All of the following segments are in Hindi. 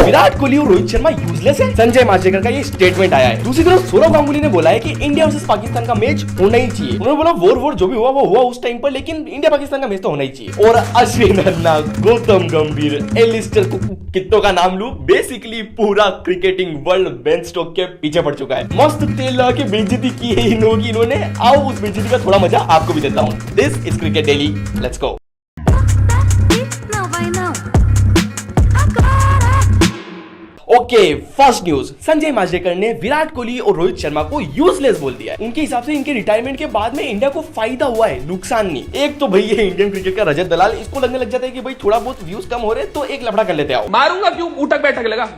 विराट कोहली और रोहित शर्मा यूजलेस है, संजय मांजरेकर का ये स्टेटमेंट आया है। दूसरी तरफ सौरव गांगुली ने बोला है कि इंडिया वर्सेस पाकिस्तान का मैच होना ही चाहिए। उन्होंने बोला वोर जो भी हुआ वो हुआ उस टाइम पर, लेकिन इंडिया पाकिस्तान का मैच तो होना ही चाहिए। और अश्विन रन्ना, गौतम गंभीर, एलिस्टर कितनों का नाम लूं, बेसिकली पूरा क्रिकेटिंग वर्ल्ड बेन स्टोक्स के पीछे पड़ चुका है। मस्त तेल लगा के बेइज्जती की है इन लोगों की इन्होंने। आओ उस बेइज्जती का थोड़ा मजा आपको भी देता हूं। This is cricket daily, let's go. Okay, first news, Sanjay Manjrekar ने विराट कोहली और रोहित शर्मा को यूजलेस बोल दिया है। उनके हिसाब से इनके रिटायरमेंट के बाद में इंडिया को फायदा हुआ है, नुकसान नहीं। एक तो भाई ये इंडियन क्रिकेट का रजत दलाल, इसको लगने लग जाता है कि भाई थोड़ा बहुत व्यूज कम हो रहे तो एक लफड़ा कर लेते आओ। मारूंगा क्यों, उठक बैठक लगा।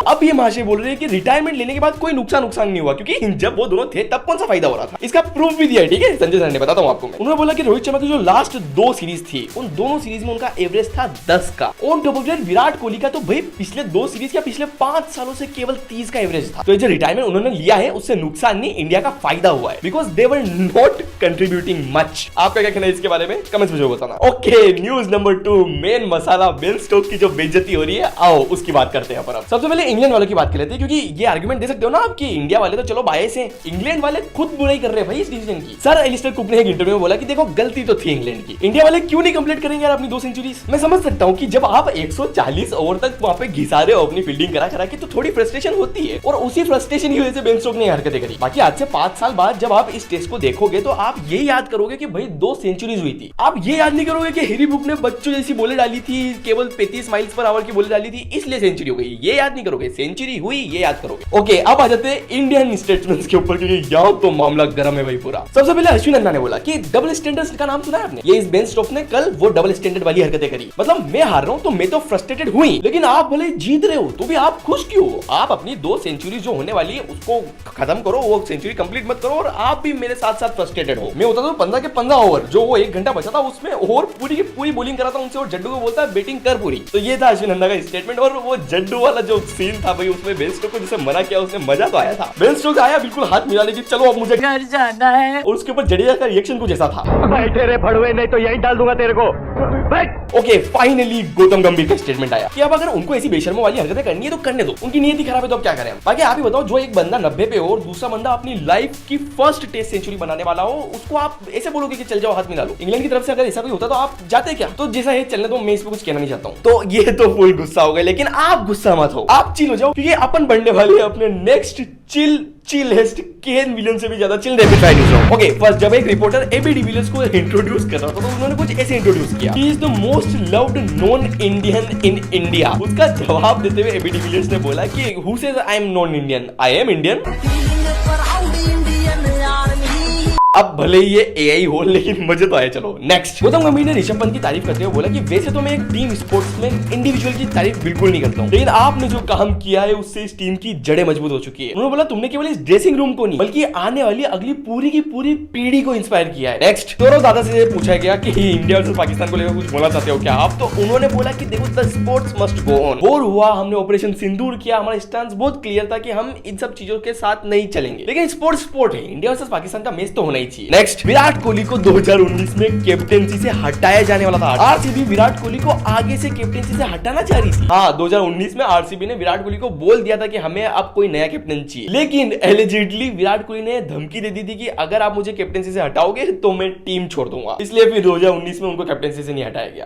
अब ये महाशय बोल रहे हैं कि रिटायरमेंट लेने के बाद कोई नुकसान नहीं हुआ, क्योंकि जब वो दोनों थे तब कौन सा फायदा हो रहा था। इसका प्रूफ भी दिया है, ठीक है, संजय सर ने, बताता हूं आपको मैं। उन्होंने बोला कि रोहित शर्मा की जो लास्ट 2 सीरीज थी, उन दोनों सीरीज में उनका एवरेज था 10 का। और डबल ग्रेड विराट कोहली का तो भाई पिछले 2 सीरीज या पिछले 5 सालों से केवल 30 का एवरेज था। तो ये जो रिटायरमेंट उन्होंने लिया है उससे नुकसान नहीं, इंडिया का फायदा हुआ है, because they were not contributing much. आपका क्या कहना है इसके बारे में, कमेंट्स में जरूर बताना। ओके, न्यूज नंबर 2, मेन मसाला बेन स्टोक्स की जो बेइज्जती हो रही है, आओ उसकी बात करते हैं। पर सबसे पहले इंग्लैंड वालों की बात कर लेते हैं, क्योंकि ये आर्गुमेंट दे सकते हो ना आप कि इंडिया वाले तो चलो बायस हैं, इंग्लैंड वाले खुद बुराई कर रहे हैं भाई इस डिसीजन की। सर एलिस्टर कुक ने एक इंटरव्यू में बोला कि देखो गलती तो थी इंग्लैंड की, इंडिया वाले क्यों नहीं कंप्लीट करेंगे यार अपनी 2 सेंचुरीज। मैं समझ सकता हूं कि जब आप 140 ओवर तक वहां पे घिसा रहे हो अपनी फील्डिंग करा के, तो थोड़ी फ्रस्ट्रेशन होती है, और उसी फ्रस्ट्रेशन की वजह से बेन स्टोक्स ने हरकतें करी। बाकी आज से 5 साल बाद जब आप इस टेस्ट को देखोगे तो आप ये याद करोगे कि भाई 2 सेंचुरीज हुई थी। आप ये याद नहीं करोगे कि हैरी ब्रूक ने बच्चों जैसी बोले डाली थी, केवल 35 माइल्स पर आवर की बोले डाली थी इसलिए सेंचुरी हो गई। ये याद नहीं करोगे, सेंचुरी हुई ये याद करोगे। ओके, अब आ जाते हैं इंडियन स्टेट्समैन के ऊपर, क्योंकि यहाँ तो मामला गर्म है भाई पूरा। सबसे पहले अश्विन रन्ना ने बोला कि डबल स्टैंडर्ड का नाम सुना है आपने। ये इस बेन स्टोक्स ने कल वो डबल स्टैंडर्ड वाली हरकतें करी। मतलब मैं हार रहा हूं तो मैं तो फ्रस्ट्रेटेड हुई, लेकिन आप भले जीत रहे हो तो भी आप खुश क्यों हो? आप अपनी 2 सेंचुरी जो होने वाली है उसको खत्म करो, वो सेंचुरी कंप्लीट मत करो, और आप भी मेरे साथ साथ फ्रस्ट्रेटेड हो। मैं होता तो 15 के 15 ओवर जो वो 1 घंटा बचा था उसमें और पूरी की पूरी बॉलिंग कराता उनसे, और जड्डू को बोलता है बैटिंग कर पूरी। तो ये था अश्विन रन्ना का स्टेटमेंट। और वो जड्डू वाला जो सीन था भाई, उसमें बेन स्टोक्स को जिसे मना किया उसने मजा तो आया था। बेन स्टोक्स आया बिल्कुल हाथ मिला लेकिन चलो अब मुझे घर जाना है, और उसके ऊपर जडेजा का रिएक्शन कुछ ऐसा था, बैठे रे फड़वे, नहीं तो यही डाल दूंगा तेरे को। ओके, फाइनली गौतम गंभीर का स्टेटमेंट आया कि अब अगर उनको ऐसी बेशर्मों वाली हरकतें करनी है तो करने दो, उनकी नियति खराब है तो अब क्या करें हम। बाकी आप ही बताओ, जो एक बंदा 90 पे हो और दूसरा बंदा अपनी लाइफ की फर्स्ट टेस्ट सेंचुरी बनाने वाला हो, उसको आप ऐसे बोलोगे कि चल जाओ हाथ मिला लो। इंग्लैंड की तरफ से अगर ऐसा कोई होता तो आप जाते क्या? तो जैसा है चलने दो, मैं इस पर कुछ कहना नहीं चाहता हूँ। तो ये तो फुल गुस्सा हो गए, लेकिन आप गुस्सा मत हो, आप चिल हो जाओ, क्योंकि अपन बढ़ने वाले अपने नेक्स्ट चिलेस्ट केन विलियम्स से भी ज्यादा chill rapid fire news. Okay, first जब एक रिपोर्टर एबी डिविलियर्स को इंट्रोड्यूस कर रहा था तो उन्होंने कुछ ऐसे इंट्रोड्यूस किया, he is the most loved non Indian in India. उसका जवाब देते हुए एबी डिविलियर्स ने बोला कि who says I am non Indian, I am Indian. अब भले ही ये एआई हो, लेकिन मजे तो आया। चलो नेक्स्ट, गौतम गंभीर ने ऋषभ पंत की तारीफ करते हुए बोला कि वैसे तो मैं एक टीम स्पोर्ट्स में इंडिविजुअल की तारीफ बिल्कुल नहीं करता हूँ, लेकिन आपने जो काम किया है उससे इस टीम की जड़ें मजबूत हो चुकी है। उन्होंने बोला तुमने केवल इस ड्रेसिंग रूम को नहीं बल्कि आने वाली अगली पूरी की पूरी पीढ़ी को इंस्पायर किया है। नेक्स्ट, सौरव दादा से पूछा गया कि इंडिया वर्सेस पाकिस्तान को लेकर कुछ बोलना चाहते हो क्या आप? तो उन्होंने बोला कि देखो the sports must go on. Bore हुआ, हमने ऑपरेशन सिंदूर किया, हमारा स्टांस बहुत क्लियर था कि हम इन सब चीजों के साथ नहीं चलेंगे, लेकिन स्पोर्ट है, इंडिया वर्सेस पाकिस्तान का मैच तो होना ही चाहिए। नेक्स्ट, विराट कोहली को 2019 में कैप्टेंसी से हटाया जाने वाला था। आरसीबी विराट कोहली को आगे से कैप्टेंसी से हटाना चाह रही थी। हाँ, 2019 में आरसीबी ने विराट कोहली को बोल दिया था कि हमें अब कोई नया कैप्टन चाहिए, लेकिन एलिजिडली विराट कोहली ने धमकी दे दी थी कि अगर आप मुझे कैप्टेंसी से हटाओगे तो मैं टीम छोड़ दूंगा। इसलिए फिर 2019 में उनको कैप्टेंसी से नहीं हटाया गया।